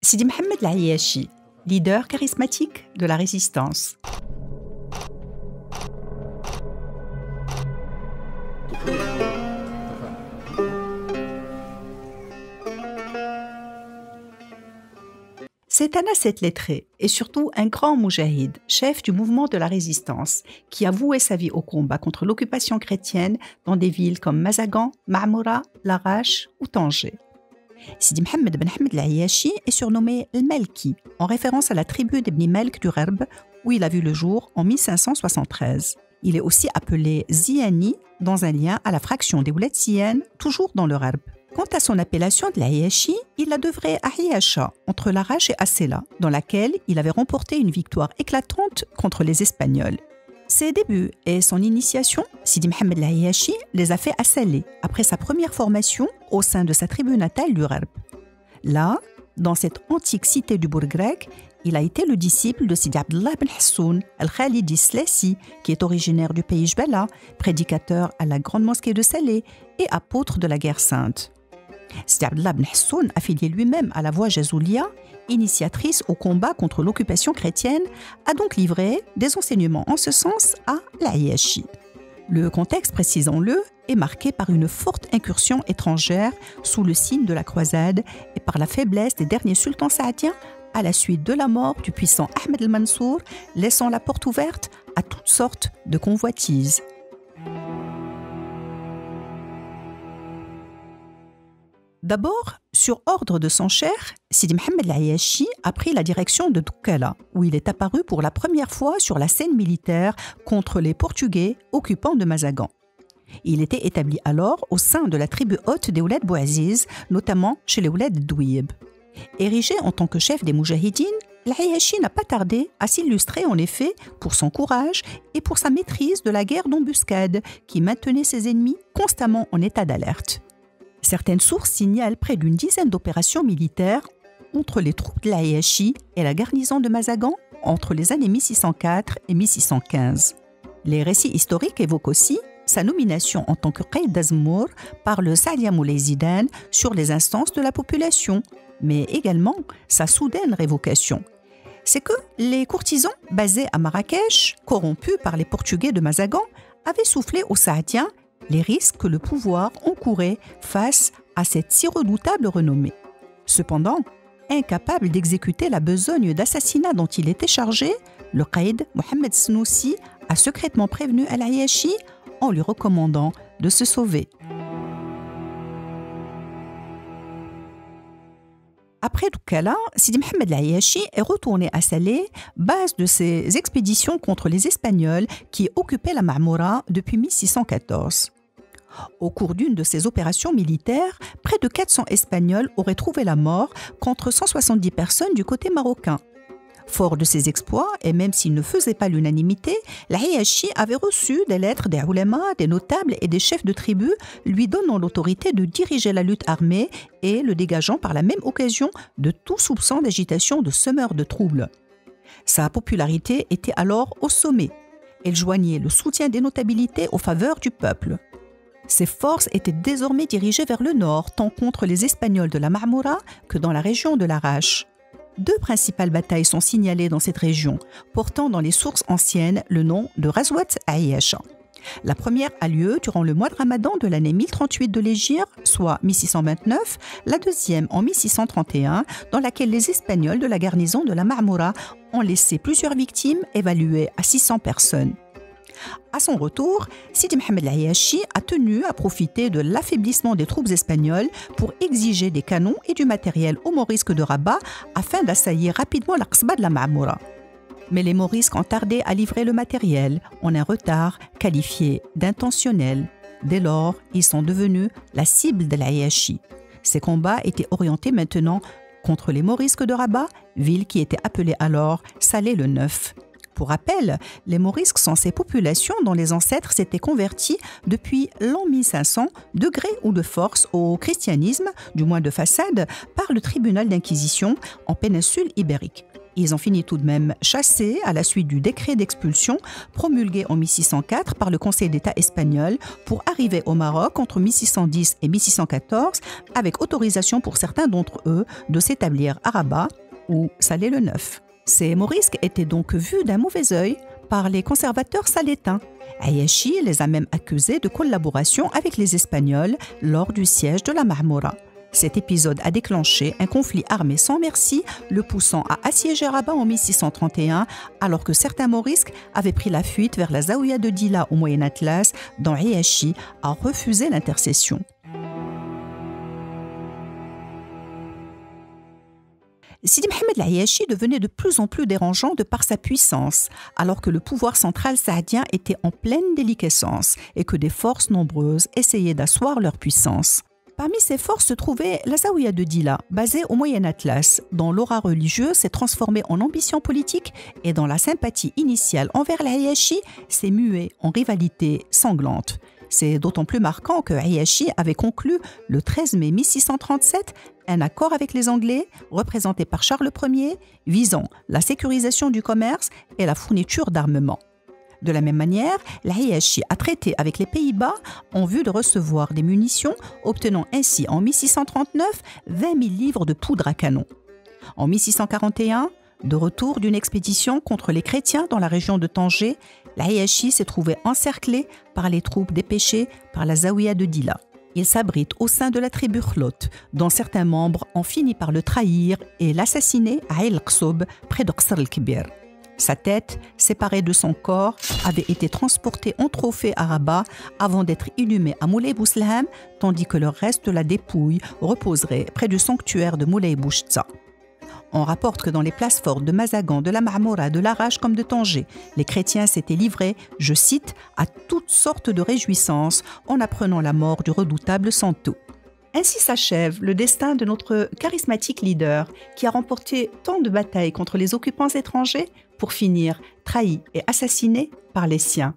Sidi Mohamed Al-Ayyashi, leader charismatique de la résistance. C'est un ascète lettré et surtout un grand moujahid, chef du mouvement de la résistance, qui a voué sa vie au combat contre l'occupation chrétienne dans des villes comme Mazagan, Ma'moura, Larache ou Tanger. Sidi Mohamed Ben Ahmed Al-Ayyashi est surnommé Al-Malki, en référence à la tribu d'Ibn Malk du Gharb, où il a vu le jour en 1573. Il est aussi appelé Ziyani, dans un lien à la fraction des Ouled Ziyan, toujours dans le Gharb. Quant à son appellation de l'Ayyashi, il la devrait à Ayasha, entre Larache et Assela, dans laquelle il avait remporté une victoire éclatante contre les Espagnols. Ses débuts et son initiation, Sidi Mohamed Al-Ayyashi les a fait à Salé, après sa première formation au sein de sa tribu natale du Gharb. Là, dans cette antique cité du bourg grec, il a été le disciple de Sidi Abdallah ben Hassoun al-Khalidi Slassi, qui est originaire du pays Jbala, prédicateur à la grande mosquée de Salé et apôtre de la guerre sainte. Sidi Abdallah ben Hassoun, affilié lui-même à la voie Jazoulia, initiatrice au combat contre l'occupation chrétienne, a donc livré des enseignements en ce sens à l'Ayyashi. Le contexte, précisons-le, est marqué par une forte incursion étrangère sous le signe de la croisade et par la faiblesse des derniers sultans saadiens à la suite de la mort du puissant Ahmed el-Mansour, laissant la porte ouverte à toutes sortes de convoitises. D'abord, sur ordre de son cher, Sidi Mohamed Al-Ayyashi a pris la direction de Doukala, où il est apparu pour la première fois sur la scène militaire contre les Portugais occupants de Mazagan. Il était établi alors au sein de la tribu haute des Ouled Bouaziz, notamment chez les Ouled Douib. Érigé en tant que chef des Moujahidines, Al-Ayyashi n'a pas tardé à s'illustrer en effet pour son courage et pour sa maîtrise de la guerre d'embuscade qui maintenait ses ennemis constamment en état d'alerte. Certaines sources signalent près d'une dizaine d'opérations militaires entre les troupes de l'Ayyashi et la garnison de Mazagan entre les années 1604 et 1615. Les récits historiques évoquent aussi sa nomination en tant que Qaïd d'Azmour par le Saadia Moulay Zidane sur les instances de la population, mais également sa soudaine révocation. C'est que les courtisans basés à Marrakech, corrompus par les Portugais de Mazagan, avaient soufflé aux Saadiens les risques que le pouvoir encourait face à cette si redoutable renommée. Cependant, incapable d'exécuter la besogne d'assassinat dont il était chargé, le Qaïd Mohamed Snoussi a secrètement prévenu Al-Ayyashi en lui recommandant de se sauver. Après Doukala, Sidi Mohamed Al-Ayyashi est retourné à Salé, base de ses expéditions contre les Espagnols qui occupaient la Ma'moura depuis 1614. Au cours d'une de ces opérations militaires, près de 400 Espagnols auraient trouvé la mort contre 170 personnes du côté marocain. Fort de ses exploits, et même s'il ne faisait pas l'unanimité, l'Ayyashi avait reçu des lettres des oulémas, des notables et des chefs de tribus lui donnant l'autorité de diriger la lutte armée et le dégageant par la même occasion de tout soupçon d'agitation de semeurs de troubles. Sa popularité était alors au sommet. Elle joignait le soutien des notabilités aux faveurs du peuple. Ses forces étaient désormais dirigées vers le nord, tant contre les Espagnols de la Ma'moura que dans la région de Larache. Deux principales batailles sont signalées dans cette région, portant dans les sources anciennes le nom de Ghazwat Ayasha. La première a lieu durant le mois de Ramadan de l'année 1038 de l'Hégire, soit 1629, la deuxième en 1631, dans laquelle les Espagnols de la garnison de la Ma'moura ont laissé plusieurs victimes évaluées à 600 personnes. À son retour, Sidi Mohamed Al-Ayyashi a tenu à profiter de l'affaiblissement des troupes espagnoles pour exiger des canons et du matériel aux morisques de Rabat afin d'assaillir rapidement l'Aqsba de la Ma'moura. Mais les morisques ont tardé à livrer le matériel, en un retard qualifié d'intentionnel. Dès lors, ils sont devenus la cible de l'Ayyashi. Ces combats étaient orientés maintenant contre les morisques de Rabat, ville qui était appelée alors Salé le Neuf. Pour rappel, les Morisques sont ces populations dont les ancêtres s'étaient convertis depuis l'an 1500, de gré ou de force, au christianisme, du moins de façade, par le tribunal d'inquisition en péninsule ibérique. Ils ont fini tout de même chassés à la suite du décret d'expulsion promulgué en 1604 par le Conseil d'État espagnol pour arriver au Maroc entre 1610 et 1614 avec autorisation pour certains d'entre eux de s'établir à Rabat ou Salé-le-Neuf. Ces morisques étaient donc vus d'un mauvais œil par les conservateurs salétains. Ayashi les a même accusés de collaboration avec les Espagnols lors du siège de la Marmora. Cet épisode a déclenché un conflit armé sans merci, le poussant à assiéger Rabat en 1631, alors que certains morisques avaient pris la fuite vers la Zaouïa de Dila au Moyen Atlas, dont Ayashi a refusé l'intercession. Sidi Mohamed Ayashi devenait de plus en plus dérangeant de par sa puissance, alors que le pouvoir central saadien était en pleine déliquescence et que des forces nombreuses essayaient d'asseoir leur puissance. Parmi ces forces se trouvait la Zaouïa de Dila, basée au Moyen Atlas, dont l'aura religieuse s'est transformée en ambition politique et dont la sympathie initiale envers l'Ayashi s'est muée en rivalité sanglante. C'est d'autant plus marquant que Ayashi avait conclu le 13 mai 1637 un accord avec les Anglais, représenté par Charles Ier, visant la sécurisation du commerce et la fourniture d'armement. De la même manière, l'Ayashi a traité avec les Pays-Bas en vue de recevoir des munitions, obtenant ainsi en 1639 20 000 livres de poudre à canon. En 1641, de retour d'une expédition contre les chrétiens dans la région de Tanger, l'Ayashi s'est trouvé encerclé par les troupes dépêchées par la Zaouïa de Dila. Il s'abrite au sein de la tribu Khlout, dont certains membres ont fini par le trahir et l'assassiner à El Qsob, près de Qsr el-Kbir. Sa tête, séparée de son corps, avait été transportée en trophée à Rabat avant d'être inhumée à Moulay Bouslem, tandis que le reste de la dépouille reposerait près du sanctuaire de Moulay Bouchtza. On rapporte que dans les places fortes de Mazagan, de la Marmora, de Larache comme de Tanger, les chrétiens s'étaient livrés, je cite, à toutes sortes de réjouissances en apprenant la mort du redoutable Santo. Ainsi s'achève le destin de notre charismatique leader qui a remporté tant de batailles contre les occupants étrangers pour finir trahi et assassiné par les siens.